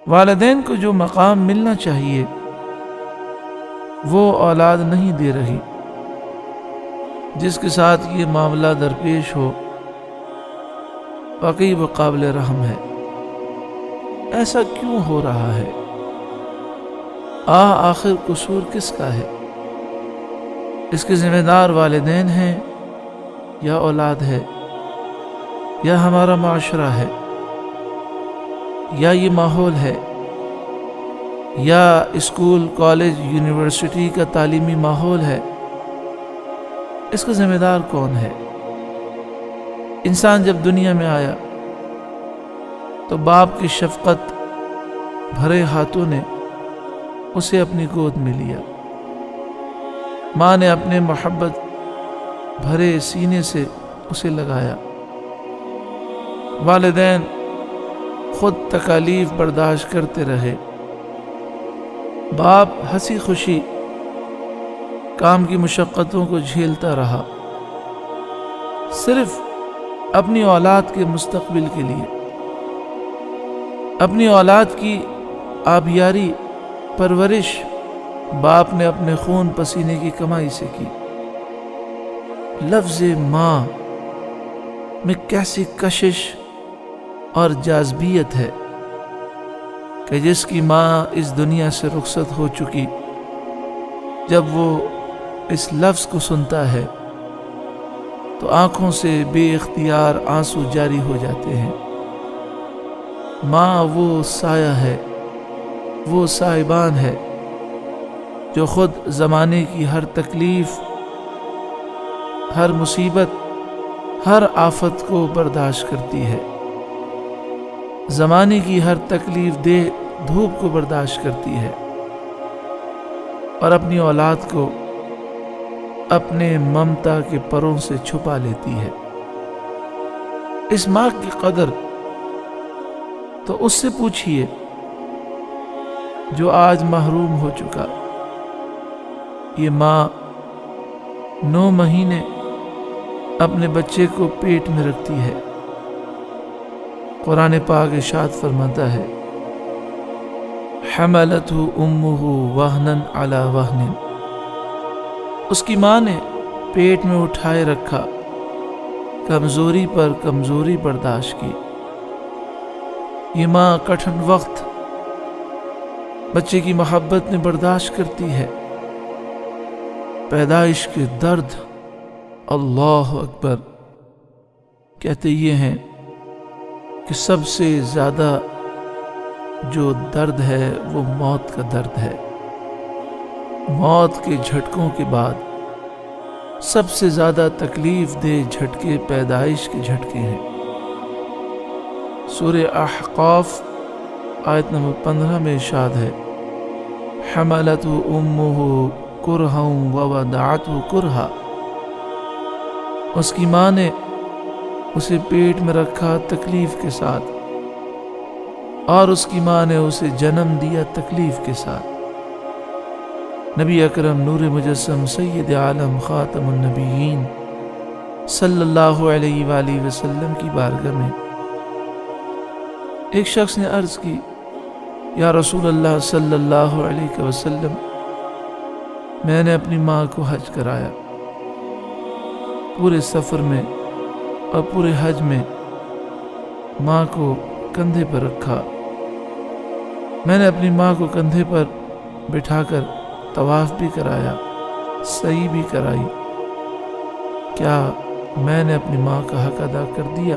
والدین کو جو مقام ملنا چاہیے وہ اولاد نہیں دے رہی۔ جس کے ساتھ یہ معاملہ درپیش ہو واقعی وہ قابل رحم ہے۔ ایسا کیوں ہو رہا ہے؟ آخر قصور کس کا ہے؟ اس کے ذمہ دار والدین ہیں یا اولاد ہے یا ہمارا معاشرہ ہے یا یہ ماحول ہے یا اسکول، کالج، یونیورسٹی کا تعلیمی ماحول ہے؟ اس کا ذمہ دار کون ہے؟ انسان جب دنیا میں آیا تو باپ کی شفقت بھرے ہاتھوں نے اسے اپنی گود میں لیا، ماں نے اپنے محبت بھرے سینے سے اسے لگایا، والدین خود تکالیف برداشت کرتے رہے، باپ ہنسی خوشی کام کی مشقتوں کو جھیلتا رہا، صرف اپنی اولاد کے مستقبل کے لیے، اپنی اولاد کی آبیاری پرورش باپ نے اپنے خون پسینے کی کمائی سے کی۔ لفظ ماں میں کیسی کشش اور جاذبیت ہے کہ جس کی ماں اس دنیا سے رخصت ہو چکی، جب وہ اس لفظ کو سنتا ہے تو آنکھوں سے بے اختیار آنسو جاری ہو جاتے ہیں۔ ماں وہ سایہ ہے، وہ سائبان ہے جو خود زمانے کی ہر تکلیف، ہر مصیبت، ہر آفت کو برداشت کرتی ہے، زمانے کی ہر تکلیف دہ دھوپ کو برداشت کرتی ہے اور اپنی اولاد کو اپنے ممتا کے پروں سے چھپا لیتی ہے۔ اس ماں کی قدر تو اس سے پوچھئے جو آج محروم ہو چکا۔ یہ ماں 9 مہینے اپنے بچے کو پیٹ میں رکھتی ہے۔ قرآن پاک ارشاد فرماتا ہے، حملتہ امہ وہنا علی وہن، اس کی ماں نے پیٹ میں اٹھائے رکھا، کمزوری پر کمزوری برداشت کی۔ یہ ماں کٹھن وقت بچے کی محبت میں برداشت کرتی ہے، پیدائش کے درد، اللہ اکبر، کہتے یہ ہیں کہ سب سے زیادہ جو درد ہے وہ موت کا درد ہے۔ موت کے جھٹکوں کے بعد سب سے زیادہ تکلیف دہ جھٹکے پیدائش کے جھٹکے ہیں۔ سورہ احقاف آیت نمبر 15 میں ارشاد ہے، حملتہ امہ کرہا ووضعتہ کرہا، اس کی ماں نے اسے پیٹ میں رکھا تکلیف کے ساتھ، اور اس کی ماں نے اسے جنم دیا تکلیف کے ساتھ۔ نبی اکرم نور مجسم سید عالم خاتم النبیین صلی اللہ علیہ وآلہ وسلم کی بارگاہ میں ایک شخص نے عرض کی، یا رسول اللہ صلی اللہ علیہ وسلم، میں نے اپنی ماں کو حج کرایا، پورے سفر میں اور پورے حج میں ماں کو کندھے پر رکھا، میں نے اپنی ماں کو کندھے پر بٹھا کر طواف بھی کرایا، سعی بھی کرائی، کیا میں نے اپنی ماں کا حق ادا کر دیا؟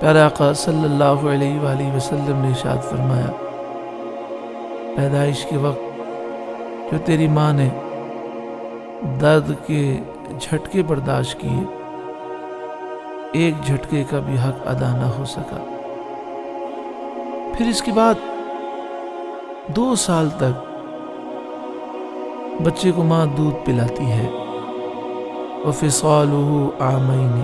پیارے آقا صلی اللہ علیہ وآلہ وسلم نے ارشاد فرمایا، پیدائش کے وقت جو تیری ماں نے درد کے جھٹکے برداشت کیے، ایک جھٹکے کا بھی حق ادا نہ ہو سکا۔ پھر اس کے بعد 2 سال تک بچے کو ماں دودھ پلاتی ہے، وَفِصَالُهُ عَامَيْنِ،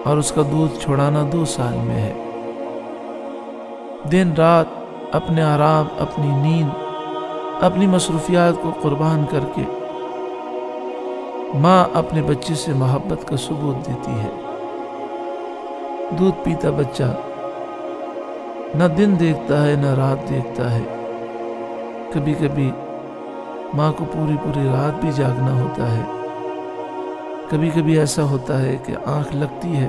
اور اس کا دودھ چھڑانا 2 سال میں ہے۔ دن رات اپنے آرام، اپنی نیند، اپنی مصروفیات کو قربان کر کے ماں اپنے بچے سے محبت کا ثبوت دیتی ہے۔ دودھ پیتا بچہ نہ دن دیکھتا ہے نہ رات دیکھتا ہے۔ کبھی کبھی ماں کو پوری پوری رات بھی جاگنا ہوتا ہے۔ کبھی کبھی ایسا ہوتا ہے کہ آنکھ لگتی ہے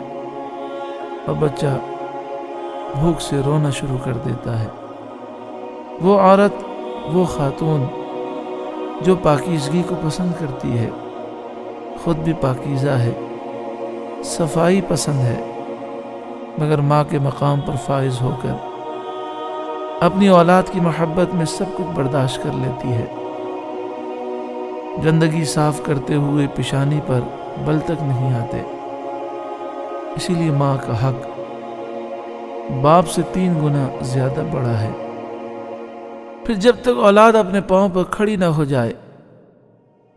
اور بچہ بھوک سے رونا شروع کر دیتا ہے۔ وہ عورت، وہ خاتون جو پاکیزگی کو پسند کرتی ہے، خود بھی پاکیزہ ہے، صفائی پسند ہے، مگر ماں کے مقام پر فائز ہو کر اپنی اولاد کی محبت میں سب کچھ برداشت کر لیتی ہے۔ گندگی صاف کرتے ہوئے پیشانی پر بل تک نہیں آتے۔ اسی لیے ماں کا حق باپ سے 3 گنا زیادہ بڑا ہے۔ پھر جب تک اولاد اپنے پاؤں پر کھڑی نہ ہو جائے،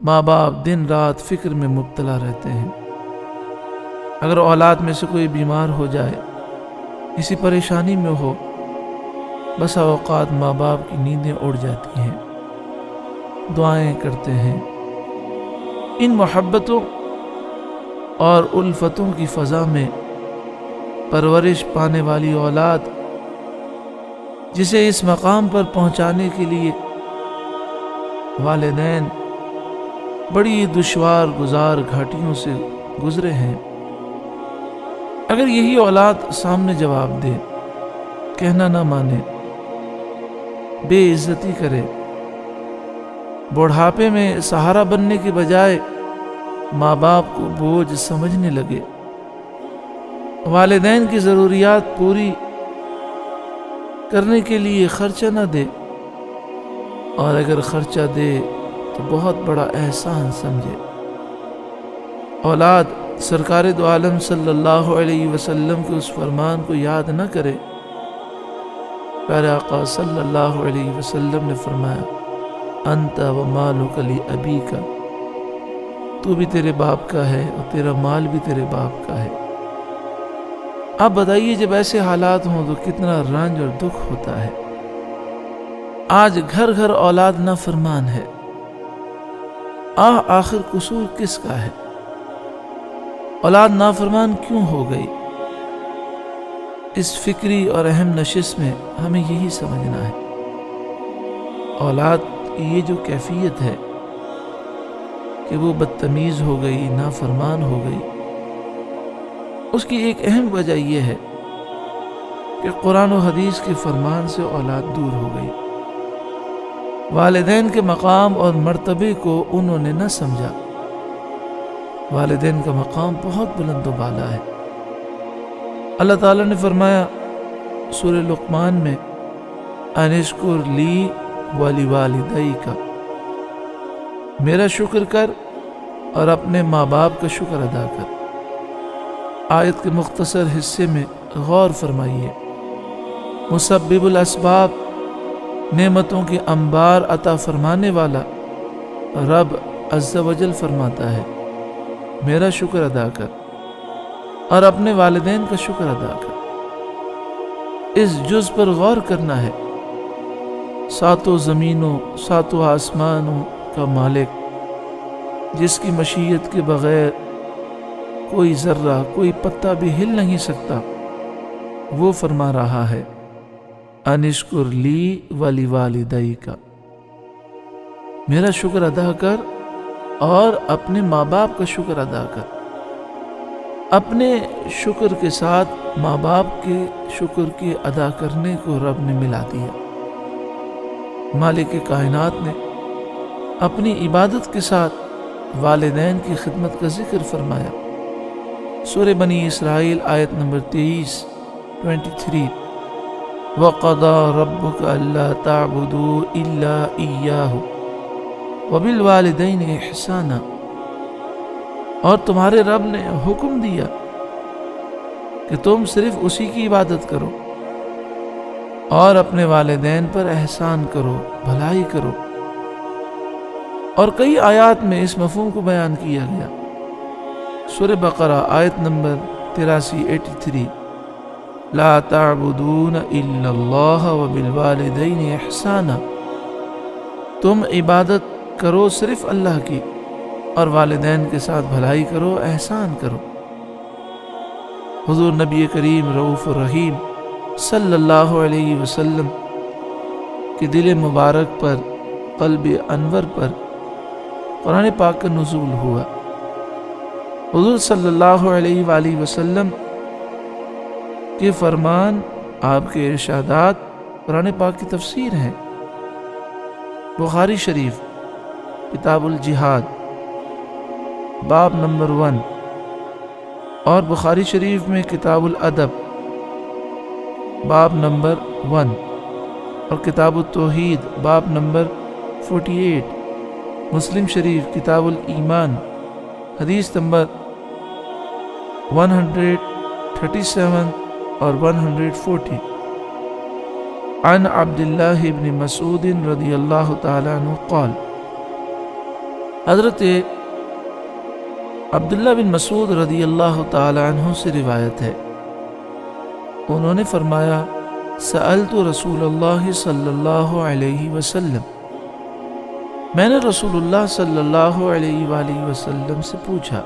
ماں باپ دن رات فکر میں مبتلا رہتے ہیں۔ اگر اولاد میں سے کوئی بیمار ہو جائے، کسی پریشانی میں ہو، بسا اوقات ماں باپ کی نیندیں اڑ جاتی ہیں، دعائیں کرتے ہیں۔ ان محبتوں اور الفتوں کی فضا میں پرورش پانے والی اولاد، جسے اس مقام پر پہنچانے کے لیے والدین بڑی دشوار گزار گھاٹیوں سے گزرے ہیں، اگر یہی اولاد سامنے جواب دے، کہنا نہ مانے، بے عزتی کرے، بڑھاپے میں سہارا بننے کے بجائے ماں باپ کو بوجھ سمجھنے لگے، والدین کی ضروریات پوری کرنے کے لیے خرچہ نہ دے، اور اگر خرچہ دے تو بہت بڑا احسان سمجھے، اولاد سرکار دو عالم صلی اللہ علیہ وسلم کے اس فرمان کو یاد نہ کرے۔ پیارے آقا صلی اللہ علیہ وسلم نے فرمایا، انت و مالک لابیک، تو بھی تیرے باپ کا ہے اور تیرا مال بھی تیرے باپ کا ہے۔ آپ بتائیے جب ایسے حالات ہوں تو کتنا رنج اور دکھ ہوتا ہے۔ آج گھر گھر اولاد نافرمان ہے۔ آخر قصور کس کا ہے؟ اولاد نافرمان کیوں ہو گئی؟ اس فکری اور اہم نشست میں ہمیں یہی سمجھنا ہے، اولاد کی یہ جو کیفیت ہے کہ وہ بدتمیز ہو گئی، نافرمان ہو گئی، اس کی ایک اہم وجہ یہ ہے کہ قرآن و حدیث کے فرمان سے اولاد دور ہو گئی، والدین کے مقام اور مرتبے کو انہوں نے نہ سمجھا۔ والدین کا مقام بہت بلند و بالا ہے۔ اللہ تعالیٰ نے فرمایا سورہ لقمان میں، انشکر لی ولوالدیک، میرا شکر کر اور اپنے ماں باپ کا شکر ادا کر۔ آیت کے مختصر حصے میں غور فرمائیے۔ مسبب الاسباب، نعمتوں کے انبار عطا فرمانے والا رب عز و جل فرماتا ہے، میرا شکر ادا کر اور اپنے والدین کا شکر ادا کر۔ اس جز پر غور کرنا ہے۔ 7 زمینوں 7 آسمانوں کا مالک، جس کی مشیت کے بغیر کوئی ذرہ کوئی پتا بھی ہل نہیں سکتا، وہ فرما رہا ہے، انشکر لی ولوالدیک، میرا شکر ادا کر اور اپنے ماں باپ کا شکر ادا کر۔ اپنے شکر کے ساتھ ماں باپ کے شکر کے ادا کرنے کو رب نے ملا دیا۔ مالک کائنات نے اپنی عبادت کے ساتھ والدین کی خدمت کا ذکر فرمایا۔ سورہ بنی اسرائیل آیت نمبر 23 وَقَضَى رَبُّكَ أَلَّا تَعْبُدُوا إِلَّا إِيَّاهُ وَبِالْوَالِدَيْنِ إِحْسَانًا، اور تمہارے رب نے حکم دیا کہ تم صرف اسی کی عبادت کرو اور اپنے والدین پر احسان کرو، بھلائی کرو۔ اور کئی آیات میں اس مفہوم کو بیان کیا گیا۔ سورہ بقرہ آیت نمبر 83 لا تعبدون الا اللہ وبالوالدین احسانا، تم عبادت کرو صرف اللہ کی اور والدین کے ساتھ بھلائی کرو، احسان کرو۔ حضور نبی کریم رؤوف الرحیم صلی اللہ علیہ وسلم کے دل مبارک پر، قلب انور پر قرآن پاک کا نزول ہوا۔ حضور صلی اللہ علیہ وآلہ وسلم کے فرمان، آپ کے ارشادات قرآن پاک کی تفسیر ہیں۔ بخاری شریف کتاب الجہاد باب نمبر 1، اور بخاری شریف میں کتاب الادب باب نمبر 1، اور کتاب التوحید باب نمبر 48، مسلم شریف کتاب الایمان حدیث نمبر 137 اور 140۔ عن عبداللہ بن مسعود رضی اللہ تعالی عنہ قال، حضرت عبداللہ بن مسعود رضی اللہ تعالی عنہ سے روایت ہے، انہوں نے فرمایا، سألت رسول اللہ صلی اللہ علیہ وسلم، میں نے رسول اللہ صلی اللہ علیہ وآلہ وسلم سے پوچھا،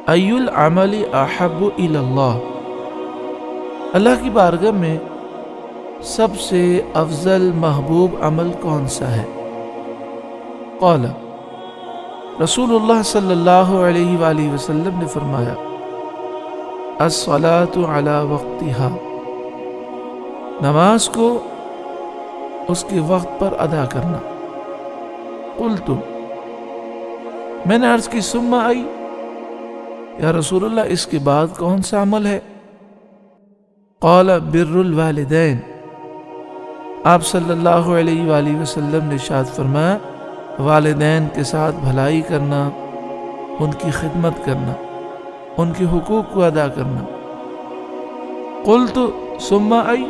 ای العمل احب الی اللہ، اللہ کی بارگاہ میں سب سے افضل محبوب عمل کون سا ہے؟ قال، رسول اللہ صلی اللہ علیہ وآلہ وسلم نے فرمایا، الصلاۃ علی وقتہا، نماز کو اس کے وقت پر ادا کرنا۔ قلت، میں نے عرض کی، ثم ای، یا رسول اللہ اس کے بعد کون سا عمل ہے؟ قال بر الوالدین، آپ صلی اللہ علیہ وآلہ وسلم نے ارشاد فرمایا، والدین کے ساتھ بھلائی کرنا، ان کی خدمت کرنا، ان کے حقوق کو ادا کرنا۔ قلت ثم ای،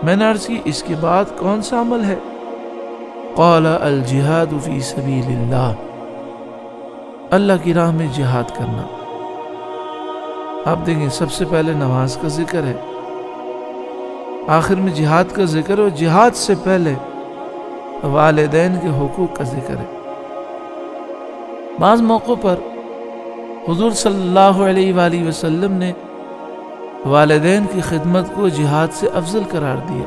میں نے عرض کی اس کے بعد کون سا عمل ہے؟ قال الجہاد فی سبیل اللہ، اللہ کی راہ میں جہاد کرنا۔ آپ دیکھیں، سب سے پہلے نماز کا ذکر ہے، آخر میں جہاد کا ذکر ہے، اور جہاد سے پہلے والدین کے حقوق کا ذکر ہے۔ بعض موقعوں پر حضور صلی اللہ علیہ وآلہ وسلم نے والدین کی خدمت کو جہاد سے افضل قرار دیا۔